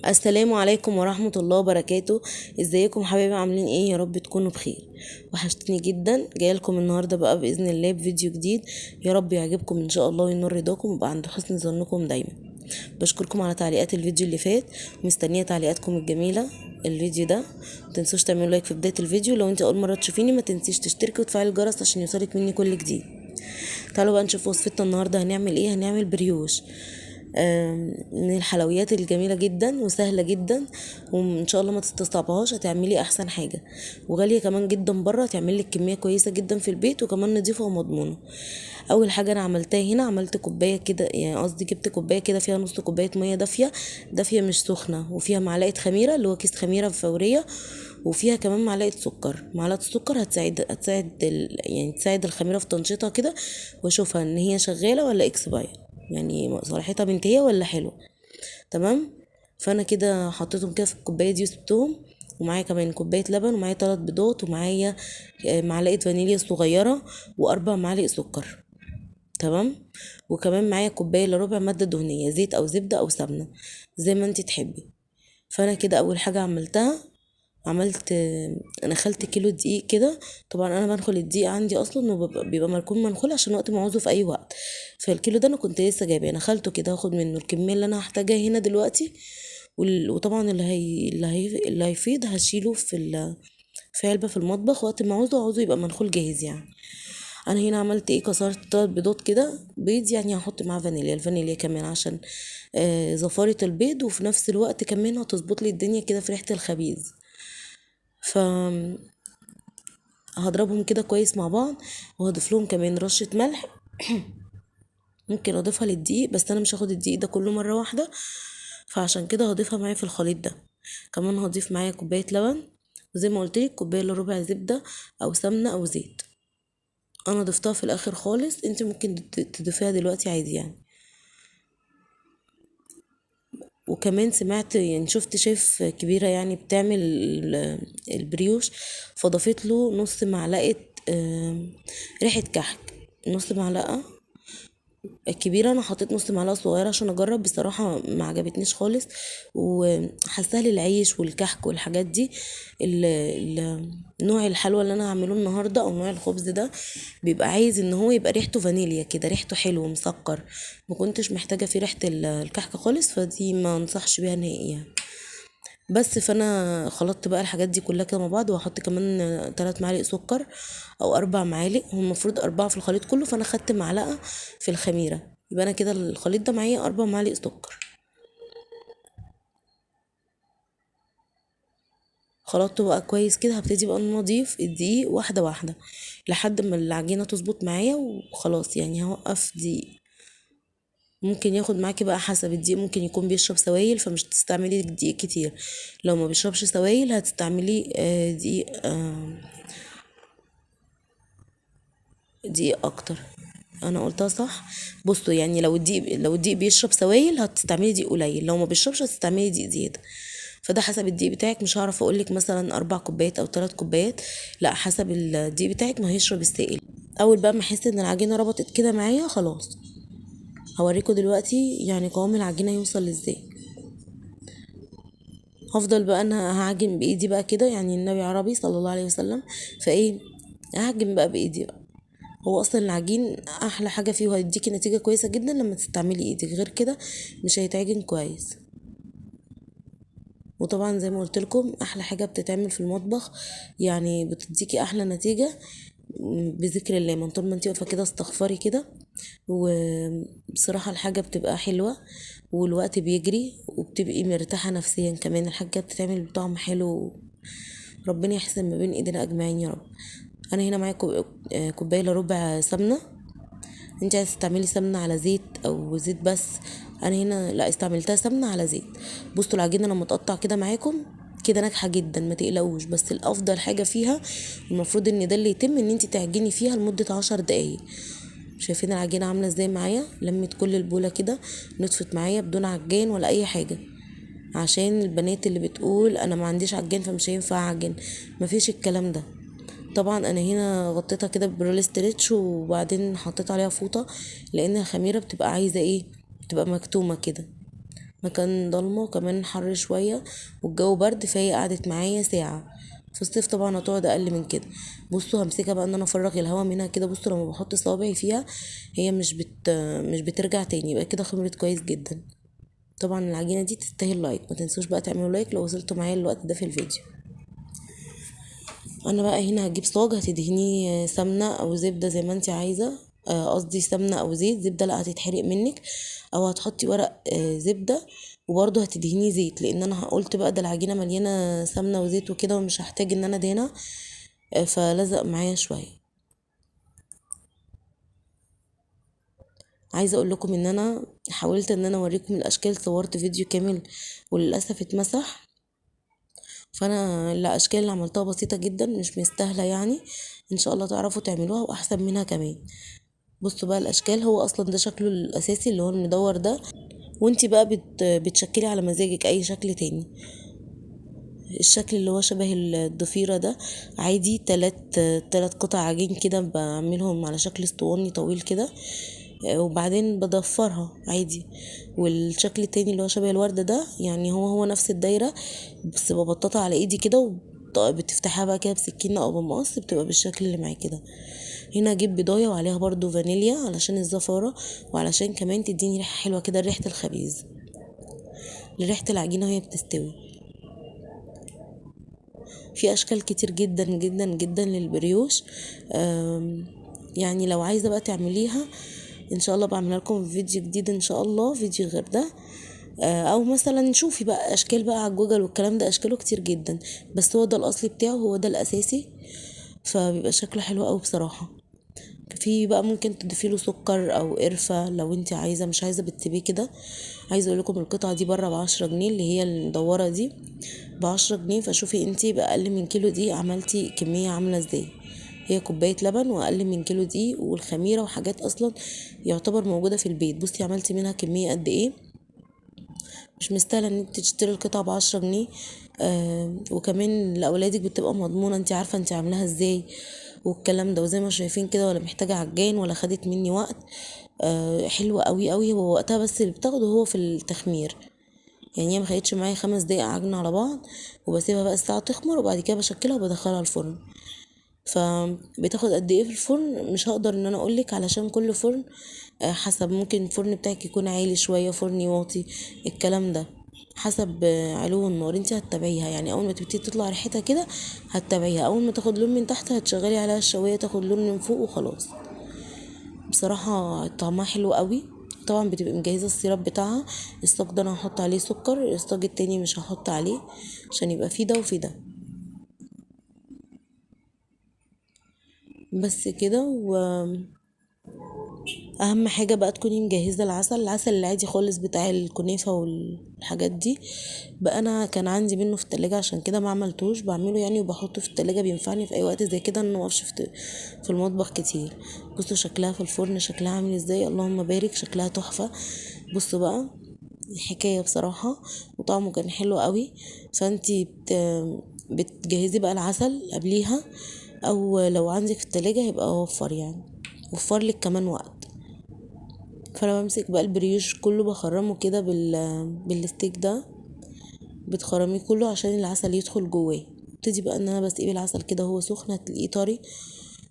السلام عليكم ورحمة الله وبركاته. ازيكم حبايبي؟ عاملين ايه؟ يا رب تكونوا بخير. وحشتني جدا. جايه لكم النهارده بقى باذن الله بفيديو جديد، يا رب يعجبكم ان شاء الله وينور رضاكم ويبقى عند حسن ظنكم دايما. بشكركم على تعليقات الفيديو اللي فات، ومستنيه تعليقاتكم الجميله. الفيديو ده متنسوش تعملوا لايك في بدايه الفيديو. لو انت اول مره تشوفيني ما تنسيش تشتركي وتفعلي الجرس عشان يوصلك مني كل جديد. تعالوا بقى نشوف وصفتنا النهارده هنعمل ايه. هنعمل بريوش، من الحلويات الجميلة جدا وسهلة جدا، وان شاء الله ما تستصعبهاش. هتعملي احسن حاجة، وغالية كمان جدا بره. هتعمل لك كمية كويسة جدا في البيت، وكمان نضيفة ومضمونة. اول حاجة انا عملتها هنا، عملت كوباية كده، يعني قصدي جبت كوباية كده فيها نص كوباية مية دافية. دافية مش سخنة، وفيها معلقة خميرة اللي هو كيس خميرة فورية، وفيها كمان معلقة سكر. معلقة السكر يعني تساعد الخميرة في تنشيطها كده، واشوفها ان هي شغالة ولا اكسباير، يعني صلاحيتها منتهية ولا حلوة. تمام. فانا كده حطيتهم كده في الكوبايه دي وسبتهم. ومعايا كمان كوبايه لبن، ومعايا 3 بيضات، ومعايا معلقه فانيليا صغيره، و4 معالق سكر. تمام. وكمان معايا كوبايه الا ربع ماده دهنيه، زيت او زبده او سمنه زي ما انت تحبي. فانا كده اول حاجه عملتها، عملت انا خلت كيلو دقيق كده. طبعا انا بنخل الدقيق عندي اصلا، وبيبقى مركون منخول عشان وقت ما عاوزه في اي وقت. فالكيلو ده انا كنت لسه جايباه، انا خلته كده هاخد منه الكميه اللي انا هحتاجها هنا دلوقتي. وطبعا اللي هيفيض هشيله في علبه في المطبخ وقت ما عاوزه يبقى منخول جاهز يعني. انا هنا عملت ايه؟ كسرت 3 بيضات كده. بيض يعني هحط معاه فانيليا، الفانيليا كمان عشان زفارة البيض، وفي نفس الوقت كمان هتظبط لي الدنيا كده في ريحة الخبيز. فهضربهم كده كويس مع بعض، وهضيف لهم كمان رشة ملح. ممكن اضيفها للدقيق، بس انا مش هاخد الدقيق ده كله مرة واحدة، فعشان كده هضيفها معايا في الخليط ده. كمان هضيف معايا كوباية لبن، وزي ما قلت لك كوباية الا ربع زبدة او سمنة او زيت. انا ضفتها في الاخر خالص، انت ممكن تضيفيها دلوقتي عادي يعني. وكمان سمعت، يعني شفت شيف كبيرة يعني بتعمل البريوش، فضفت له نص معلقة ريحة كحك. نص معلقة الكبيرة، انا حطيت نص معلقة صغيرة عشان اجرب. بصراحة ما عجبتنيش خالص، وحاساها للعيش والكحك والحاجات دي. نوع الحلوى اللي انا هعمله النهاردة او نوع الخبز ده بيبقى عايز ان هو يبقى ريحته فانيليا كده، ريحته حلو مسكر. ما كنتش محتاجة فيه ريحة الكحك خالص، فدي ما انصحش بيها نهائي يعني. بس فانا خلطت بقى الحاجات دي كلها كده مع بعض، وهحط كمان 3 معالق سكر او 4 معالق. هو المفروض 4 في الخليط كله، فانا خدت معلقة في الخميرة. يبقى انا كده الخليط ده معايا 4 معالق سكر. خلطته بقى كويس كده. هبتدي بقى ان أنا اضيف الدقيق واحدة واحدة لحد ما العجينة تظبط معايا، وخلاص يعني هوقف دقيق. ممكن ياخد معاكي بقى حسب الدقيق، ممكن يكون بيشرب سوائل فمش هتستعملي دقيق كتير. لو ما بيشربش سوائل هتستعملي دقيق دقيق اكتر. انا قلتها صح؟ بصوا يعني لو الدقيق بيشرب سوائل هتستعملي دقيق قليل، لو ما بيشربش هتستعملي دقيق زياده. فده حسب الدقيق بتاعك. مش هعرف اقولك مثلا 4 كوبايات او 3 كوبايات، لا، حسب الدقيق بتاعك ما هيشرب السائل. اول بقى ما احس ان العجينه ربطت كده معايا خلاص، هوريكم دلوقتي يعني قوام العجينه يوصل ازاي. هفضل بقى انا هعجن بايدي بقى كده، يعني النبي عربي صلى الله عليه وسلم، فايه هعجن بقى بايدي بقى. هو اصلا العجين احلى حاجه فيه، وهيديكي نتيجه كويسه جدا لما تستعملي ايدك، غير كده مش هيتعجن كويس. وطبعا زي ما قلت لكم احلى حاجه بتتعمل في المطبخ، يعني بتديكي احلى نتيجه بذكر الله. من طول ما انت واقفه كده استغفري كده، وبصراحه الحاجه بتبقى حلوه، والوقت بيجري، وبتبقي مرتاحه نفسيا كمان. الحاجه بتتعمل بطعم حلو. ربنا يحسن ما بين ايدينا اجمعين يا رب. انا هنا معايا كوبايه الا ربع سمنه. انت عايزه تعملي سمنه على زيت او زيت بس، انا هنا لا، استعملتها سمنه على زيت. بصوا العجينه لما تقطع كده معاكم كده ناجحه جدا، ما تقلقوش. بس الافضل حاجه فيها، المفروض ان ده اللي يتم، ان انت تعجني فيها لمده 10 دقايق. شايفين العجينه عامله ازاي معايا؟ لمت كل البوله كده، نطفت معايا بدون عجان ولا اي حاجه. عشان البنات اللي بتقول انا ما عنديش عجان فمش هينفع اعجن، مفيش الكلام ده. طبعا انا هنا غطيتها كده برول ستريتش، وبعدين حطيت عليها فوطة، لان الخميرة بتبقى عايزة ايه، بتبقى مكتومة كده. مكان ضلمة وكمان حر شوية والجو برد، فهي قعدت معايا ساعة. في الصيف طبعا هتقعد اقل من كده. بصوا همسكها بقى ان انا افرغ الهواء منها كده. بصوا لما بحط صوابعي فيها هي مش بترجع تاني، يبقى كده خمرت كويس جدا. طبعا العجينة دي تستاهل لايك، ما تنسوش بقى تعملوا لايك لو وصلتوا معايا الوقت ده في الفيديو. انا بقى هنا هجيب صاج هتدهنيه سمنه او زبده زي ما انت عايزه. قصدي سمنه او زيت. زبده لا هتتحرق منك، او هتحطي ورق زبده وبرضه هتدهنيه زيت، لان انا قلت بقى ده العجينه مليانه سمنه وزيت وكده ومش هحتاج ان انا ادهنها. فلزق معايا شويه. عايزه اقول لكم ان انا حاولت ان انا اوريكم الاشكال، صورت فيديو كامل وللاسف اتمسح. فانا الاشكال اللي عملتها بسيطه جدا مش مستاهله يعني. ان شاء الله تعرفوا تعملوها واحسن منها كمان. بصوا بقى الاشكال، هو اصلا ده شكله الاساسي اللي هو المدور ده. وانتي بقى بتشكلي على مزاجك اي شكل تاني. الشكل اللي هو شبه الضفيرة ده عادي، تلات قطع عجين كده بعملهم على شكل اسطواني طويل كده. وبعدين بضفرها عادي. والشكل التاني اللي هو شبه الوردة ده يعني هو نفس الدايرة، بس ببططها على ايدي كده وبتفتحها بقى كده بسكينة او بمقص، بتبقى بالشكل اللي معايا كده. هنا اجيب بضاية وعليها برضو فانيليا علشان الزفارة، وعلشان كمان تديني ريحة حلوة كده، ريحة الخبيز لريحة العجينة وهي بتستوي. في اشكال كتير جدا جدا جدا للبريوش. يعني لو عايزة بقى تعمليها ان شاء الله بعملها لكم في فيديو جديد، ان شاء الله فيديو غير ده. او مثلا شوفي بقى اشكال بقى على جوجل والكلام ده، اشكاله كتير جدا، بس هو ده الاصلي بتاعه، هو ده الاساسي. فبيبقى شكله حلو قوي بصراحة. في بقى ممكن تضيفي له سكر او قرفة لو انت عايزة، مش عايزة بتسيبيه كده. عايزة اقول لكم القطعة دي بره ب10 جنيه، اللي هي المدورة دي ب10 جنيه. فشوفي انت بأقل من كيلو دي عملتي كمية عاملة ازاي. هي كوباية لبن واقل من كيلو دي والخميرة وحاجات اصلا يعتبر موجودة في البيت. بصي عملتي منها كمية قد ايه. مش مستاهله ان انت تشتري القطعه ب10 جنيه. وكمان لاولادك بتبقى مضمونه، انت عارفه انت عاملاها ازاي والكلام ده. وزي ما شايفين كده، ولا محتاجه عجان ولا خدت مني وقت. حلوه قوي قوي. هو وقتها بس اللي بتاخده هو في التخمير. يعني هي ما خدتش معايا 5 دقايق عجن على بعض، وبسيبها بقى الساعه تخمر وبعد كده بشكلها وبدخلها الفرن. فبتاخد قد ايه في الفرن مش هقدر ان انا اقولك، علشان كل فرن حسب. ممكن الفرن بتاعك يكون عالي شوية، فرن واطي، الكلام ده حسب علو النار. انت هتتابعيها يعني، اول ما تبتدي تطلع ريحتها كده هتتابعيها، اول ما تاخد لون من تحت هتشغلي عليها الشواية تاخد لون من فوق وخلاص. بصراحة طعمها حلو قوي. طبعا بتبقى مجهزة السيراب بتاعها. الصاج ده انا هحط عليه سكر، الصاج التاني مش هحط عليه عشان يبقى فيه ده وفيه ده. بس كده. اهم حاجه بقى تكوني مجهزه العسل العادي خالص بتاع الكنافه والحاجات دي. بقى انا كان عندي منه في التلاجة، عشان كده ما عملتوش، بعمله يعني وبحطه في التلاجة، بينفعني في اي وقت زي كده ان ما اقفش في المطبخ كتير. بصوا شكلها في الفرن شكلها عامل ازاي، اللهم بارك، شكلها تحفه. بصوا بقى حكايه بصراحه، وطعمه كان حلو قوي. فانتي بتجهزي بقى العسل قبليها، او لو عندك في التلاجة هيبقى وفر يعني، وفر لك كمان وقت. فانا بمسك بقى البريوش كله بخرمه كده بالستيك ده. بتخرميه كله عشان العسل يدخل جواه. ابتدي بقى ان انا بسقيه العسل كده وهو سخن هتلاقيه طري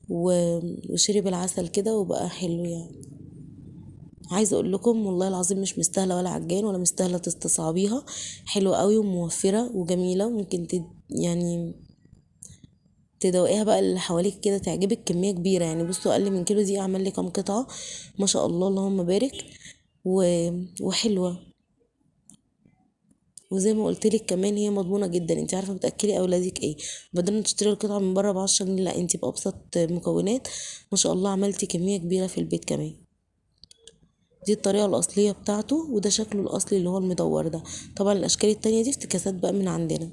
وشرب العسل كده وبقى حلو يعني. عايزه اقول لكم والله العظيم مش مستاهله ولا عجان ولا مستاهله تستصعبيها. حلوه قوي وموفره وجميله. ممكن يعني تدوقيها بقى اللي حواليك كده تعجبك كميه كبيره يعني. بصوا اقل من كيلو دي اعمل لي كام قطعه، ما شاء الله اللهم بارك. و... وحلوه. وزي ما قلت لك كمان هي مضمونه جدا، انت عارفه بتاكلي اولادك ايه. بدل ما تشتري القطعه من بره ب10 جنيه، لا انت بابسط مكونات ما شاء الله عملتي كميه كبيره في البيت كمان. دي الطريقه الاصليه بتاعته، وده شكله الاصلي اللي هو المدور ده. طبعا الاشكال التانية دي افتكاسات بقى من عندنا.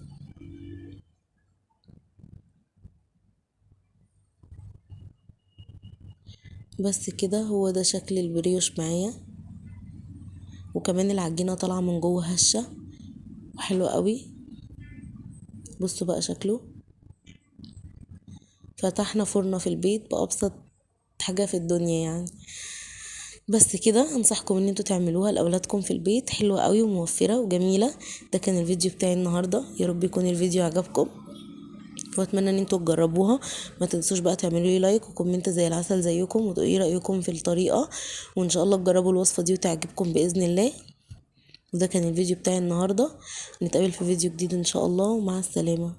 بس كده هو ده شكل البريوش معايا. وكمان العجينه طالعه من جوه هشه وحلو قوي. بصوا بقى شكله. فتحنا فرنة في البيت بأبسط حاجة في الدنيا يعني. بس كده انصحكم ان انتوا تعملوها لاولادكم في البيت، حلوه قوي وموفره وجميله. ده كان الفيديو بتاعي النهارده، يا رب يكون الفيديو عجبكم واتمنى ان انتوا تجربوها. ما تنسوش بقى تعملوا لي لايك وكومنت زي العسل زيكم وتقولوا ايه رايكم في الطريقه، وان شاء الله تجربوا الوصفه دي وتعجبكم باذن الله. وده كان الفيديو بتاعي النهارده، نتقابل في فيديو جديد ان شاء الله، ومع السلامه.